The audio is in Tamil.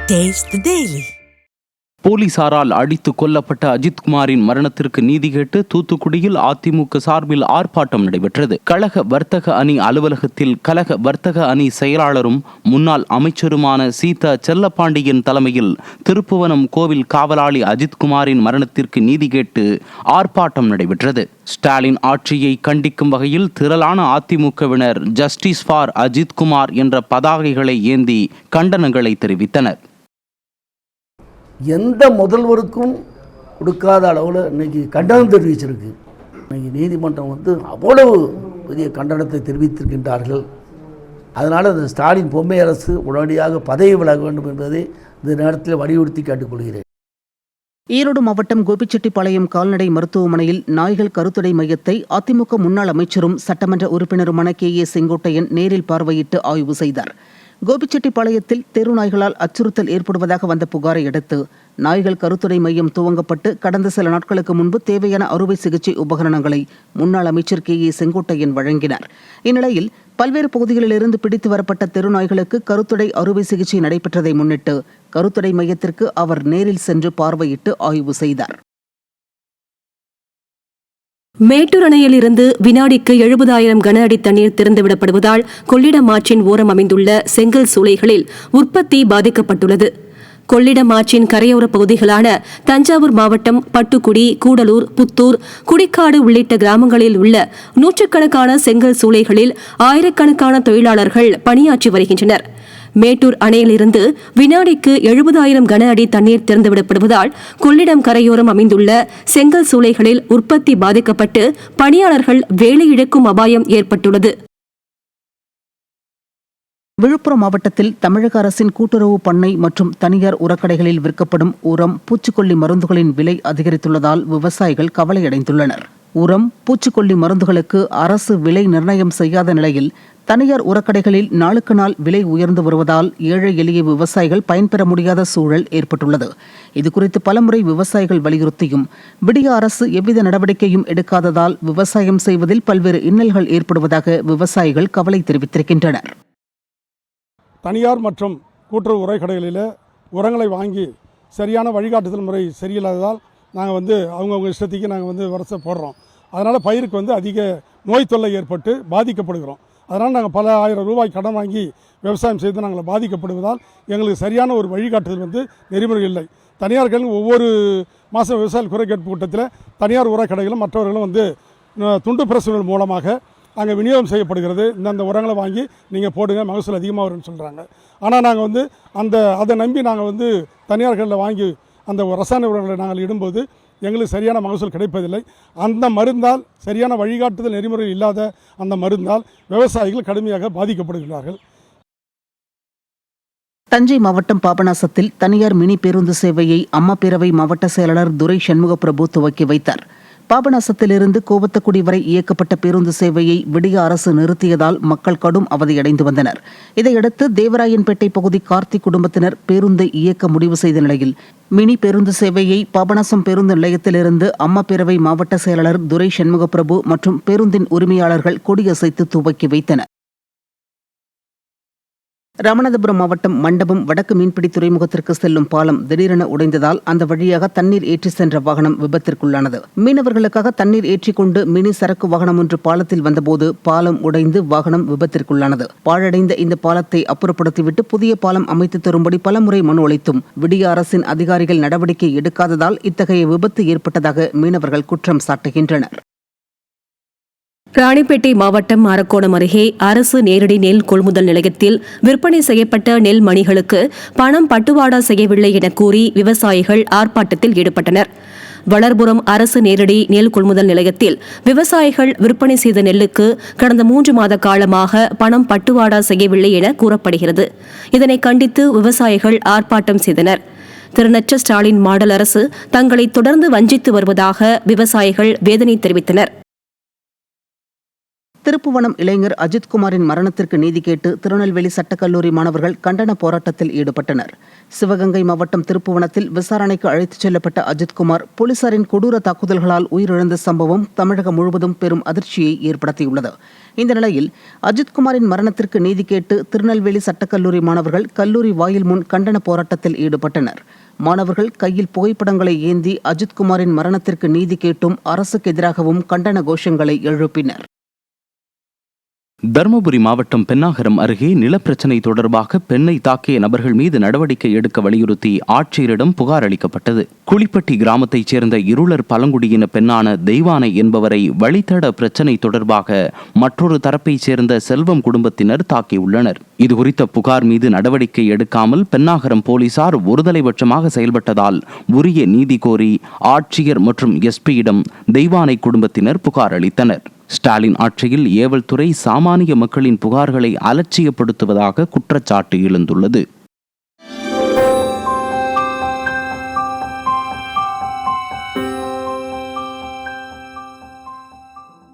Taste the Daily. போலீசாரால் அடித்து கொல்லப்பட்ட அஜித்குமாரின் மரணத்திற்கு நீதி கேட்டு தூத்துக்குடியில் அதிமுக சார்பில் ஆர்ப்பாட்டம் நடைபெற்றது. கழக வர்த்தக அணி அலுவலகத்தில் கழக வர்த்தக அணி செயலாளரும் முன்னாள் அமைச்சருமான சீதா செல்லப்பாண்டியன் தலைமையில் திருப்புவனம் கோவில் காவலாளி அஜித்குமாரின் மரணத்திற்கு நீதி கேட்டு ஆர்ப்பாட்டம் நடைபெற்றது. ஸ்டாலின் ஆட்சியை கண்டிக்கும் வகையில் திரளான அதிமுகவினர் ஜஸ்டிஸ் ஃபார் அஜித்குமார் என்ற பதாகைகளை ஏந்தி கண்டனங்களை தெரிவித்தனர். எந்த முதல்வருக்கும் கொடுக்காத அளவில் இன்றைக்கி கண்டனம் தெரிவிச்சிருக்கு. இன்றைக்கி நீதிமன்றம் அவ்வளவு பெரிய கண்டனத்தை தெரிவித்திருக்கின்றார்கள். அதனால் இந்த ஸ்டாலின் பொம்மை அரசு உடனடியாக பதவி விலக வேண்டும் என்பதை இந்த நேரத்தில் வலியுறுத்தி கேட்டுக்கொள்கிறேன். ஈரோடு மாவட்டம் கோபிச்செட்டிப்பாளையம் கால்நடை மருத்துவமனையில் நாய்கள் கருத்தடை மையத்தை அதிமுக முன்னாள் அமைச்சரும் சட்டமன்ற உறுப்பினருமான KA செங்கோட்டையன் நேரில் பார்வையிட்டு ஆய்வு செய்தார். கோபிச்செட்டிப்பாளையத்தில் தெரு நாய்களால் அச்சுறுத்தல் ஏற்படுவதாக வந்த புகாரை அடுத்து நாய்கள் கருத்துடை மையம் துவங்கப்பட்டு கடந்த சில நாட்களுக்கு முன்பு தேவையான அறுவை சிகிச்சை உபகரணங்களை முன்னாள் அமைச்சர் KA செங்கோட்டையன் வழங்கினார். இந்நிலையில் பல்வேறு பகுதிகளிலிருந்து பிடித்து வரப்பட்ட தெரு நாய்களுக்கு கருத்துடை அறுவை சிகிச்சை நடைபெற்றதை முன்னிட்டு கருத்துடை மையத்திற்கு அவர் நேரில் சென்று பார்வையிட்டு ஆய்வு செய்தார். மேட்டூர் அணையில் இருந்து வினாடிக்கு 70,000 கன அடி தண்ணீர் திறந்துவிடப்படுவதால் கொள்ளிடம் ஆற்றின் ஓரம் அமைந்துள்ள செங்கல் சூளைகளில் உற்பத்தி பாதிக்கப்பட்டுள்ளது. கொள்ளிடம் ஆற்றின் கரையோர பகுதிகளான தஞ்சாவூர் மாவட்டம் பட்டுக்குடி, கூடலூர், புத்தூர், குடிக்காடு உள்ளிட்ட கிராமங்களில் உள்ள நூற்றுக்கணக்கான செங்கல் சூளைகளில் ஆயிரக்கணக்கான தொழிலாளர்கள் பணியாற்றி வருகின்றனர். மேட்டூர் அணையிலிருந்து வினாடிக்கு 70,000 கன அடி தண்ணீர் திறந்துவிடப்படுவதால் கொள்ளிடம் கரையோரம் அமைந்துள்ள செங்கல் சூளைகளில் உற்பத்தி பாதிக்கப்பட்டு பணியாளர்கள் வேலை இழக்கும் அபாயம் ஏற்பட்டுள்ளது. விழுப்புரம் மாவட்டத்தில் தமிழக அரசின் கூட்டுறவு பண்ணை மற்றும் தனியார் உரக்கடைகளில் விற்கப்படும் உரம், பூச்சிக்கொல்லி மருந்துகளின் விலை அதிகரித்துள்ளதால் விவசாயிகள் கவலையடைந்துள்ளனர். உரம், பூச்சிக்கொல்லி மருந்துகளுக்கு அரசு விலை நிர்ணயம் செய்யாத நிலையில் தனியார் உரக்கடைகளில் நாளுக்கு நாள் விலை உயர்ந்து வருவதால் ஏழை எளிய விவசாயிகள் பயன்பெற முடியாத சூழல் ஏற்பட்டுள்ளது. இதுகுறித்து பலமுறை விவசாயிகள் வலியுறுத்தியும் விடிய அரசு எவ்வித நடவடிக்கையும் எடுக்காததால் விவசாயம் செய்வதில் பல்வேறு இன்னல்கள் ஏற்படுவதாக விவசாயிகள் கவலை தெரிவித்திருக்கின்றனர். தனியார் மற்றும் கூட்டுறவு உரக்கடைகளில் உரங்களை வாங்கி சரியான வழிகாட்டுதல் முறை சரியில்லாததால் நாங்கள் அவங்கவுங்க இஷ்டத்துக்கு நாங்கள் வரச போடுறோம். அதனால் பயிருக்கு அதிக நோய் தொல்லை ஏற்பட்டு பாதிக்கப்படுகிறோம். அதனால் நாங்கள் பல ஆயிரம் ரூபாய் கடன் வாங்கி விவசாயம் செய்து நாங்கள் பாதிக்கப்படுவதால் எங்களுக்கு சரியான ஒரு வழிகாட்டுதல் நெறிமுறை இல்லை. தனியார்கள் ஒவ்வொரு மாதம் விவசாய குறை கேட்பு கூட்டத்தில் தனியார் உரக்கடைகளும் மற்றவர்களும் துண்டு பிரசுரங்கள் மூலமாக அங்கே விநியோகம் செய்யப்படுகிறது. இந்தந்த உரங்களை வாங்கி நீங்கள் போடுங்க, மகசூல் அதிகமாக வரும்னு சொல்கிறாங்க. ஆனால் நாங்கள் அதை நம்பி நாங்கள் தனியார்களில் வாங்கி அந்த ரசாயன உரங்களை நாங்கள் இடும்போது எங்களுக்கு சரியான மகசூல் கிடைப்பதில்லை. அந்த மருந்தால் சரியான வழிகாட்டுதல் நெறிமுறை இல்லாத அந்த மருந்தால் விவசாயிகள் கடுமையாக பாதிக்கப்படுகிறார்கள். தஞ்சை மாவட்டம் பாபநாசத்தில் தனியார் மினி பேருந்து சேவையை அம்மா பேரவை மாவட்ட செயலாளர் துரை சண்முகப்பிரபு துவக்கி வைத்தார். பாபநாசத்திலிருந்து கோவத்தக்குடி வரை இயக்கப்பட்ட பேருந்து சேவையை விடிய அரசு நிறுத்தியதால் மக்கள் கடும் அவதியடைந்து வந்தனர். இதையடுத்து தேவராயன்பேட்டை பகுதி கார்த்திக் குடும்பத்தினர் பேருந்தை இயக்க முடிவு செய்த நிலையில் மினி பேருந்து சேவையை பாபநாசம் பேருந்து நிலையத்திலிருந்து அம்மா பேரவை மாவட்ட செயலாளர் துரை சண்முகப்பிரபு மற்றும் பேருந்தின் உரிமையாளர்கள் கொடியசைத்து துவக்கி வைத்தனர். ராமநாதபுரம் மாவட்டம் மண்டபம் வடக்கு மீன்பிடி துறைமுகத்திற்கு செல்லும் பாலம் திடீரென உடைந்ததால் அந்த வழியாக தண்ணீர் ஏற்றி சென்ற வாகனம் விபத்திற்குள்ளானது. மீனவர்களுக்காக தண்ணீர் ஏற்றிக்கொண்டு மினி சரக்கு வாகனம் ஒன்று பாலத்தில் வந்தபோது பாலம் உடைந்து வாகனம் விபத்திற்குள்ளானது. பாழடைந்த இந்த பாலத்தை அப்புறப்படுத்திவிட்டு புதிய பாலம் அமைத்து தரும்படி பலமுறை மனு அளித்தும் விடிய அரசின் அதிகாரிகள் நடவடிக்கை எடுக்காததால் இத்தகைய விபத்து ஏற்பட்டதாக மீனவர்கள் குற்றம் சாட்டுகின்றனர். ராணிப்பேட்டை மாவட்டம் அரக்கோணம் அருகே அரசு நேரடி நெல் கொள்முதல் நிலையத்தில் விற்பனை செய்யப்பட்ட நெல் மணிகளுக்கு பணம் பட்டுவாடா செய்யவில்லை என கூறி விவசாயிகள் ஆர்ப்பாட்டத்தில் ஈடுபட்டனர். வளர்புரம் அரசு நேரடி நெல் கொள்முதல் நிலையத்தில் விவசாயிகள் விற்பனை செய்த நெல்லுக்கு கடந்த 3 மாத காலமாக பணம் பட்டுவாடா செய்யவில்லை என கூறப்படுகிறது. இதனை கண்டித்து விவசாயிகள் ஆர்ப்பாட்டம் செய்தனர். திருநற்ற ஸ்டாலின் மாடல் அரசு தங்களை தொடர்ந்து வஞ்சித்து வருவதாக விவசாயிகள் வேதனை தெரிவித்தனர். திருப்புவனம் இளைஞர் அஜித்குமாரின் மரணத்திற்கு நீதி கேட்டு திருநெல்வேலி சட்டக்கல்லூரி மாணவர்கள் கண்டன போராட்டத்தில் ஈடுபட்டனர். சிவகங்கை மாவட்டம் திருப்புவனத்தில் விசாரணைக்கு அழைத்துச் செல்லப்பட்ட அஜித்குமார் போலீசாரின் கொடூர தாக்குதல்களால் உயிரிழந்த சம்பவம் தமிழகம் முழுவதும் பெரும் அதிர்ச்சியை ஏற்படுத்தியுள்ளது. இந்த நிலையில் அஜித்குமாரின் மரணத்திற்கு நீதி கேட்டு திருநெல்வேலி சட்டக்கல்லூரி மாணவர்கள் கல்லூரி வாயில் முன் கண்டன போராட்டத்தில் ஈடுபட்டனர். மாணவர்கள் கையில் புகைப்படங்களை ஏந்தி அஜித்குமாரின் மரணத்திற்கு நீதி கேட்டும் அரசுக்கு எதிராகவும் கண்டன கோஷங்களை எழுப்பினர். தருமபுரி மாவட்டம் பென்னாகரம் அருகே நிலப்பிரச்சினை தொடர்பாக பெண்ணை தாக்கிய நபர்கள் மீது நடவடிக்கை எடுக்க வலியுறுத்தி ஆட்சியரிடம் புகார் அளிக்கப்பட்டது. குளிப்பட்டி கிராமத்தைச் சேர்ந்த இருளர் பழங்குடியின பெண்ணான தெய்வானை என்பவரை வழித்தட பிரச்சினை தொடர்பாக மற்றொரு தரப்பைச் சேர்ந்த செல்வம் குடும்பத்தினர் தாக்கியுள்ளனர். இதுகுறித்த புகார் மீது நடவடிக்கை எடுக்காமல் பென்னாகரம் போலீசார் ஒருதலைபட்சமாக செயல்பட்டதால் உரிய நீதி கோரி ஆட்சியர் மற்றும் எஸ்பியிடம் தெய்வானை குடும்பத்தினர் புகார் அளித்தனர். ஸ்டாலின் ஆட்சியில் ஏவல் துறை சாமானிய மக்களின் புகார்களை அலட்சியப்படுத்துவதாக குற்றச்சாட்டு எழுந்துள்ளது.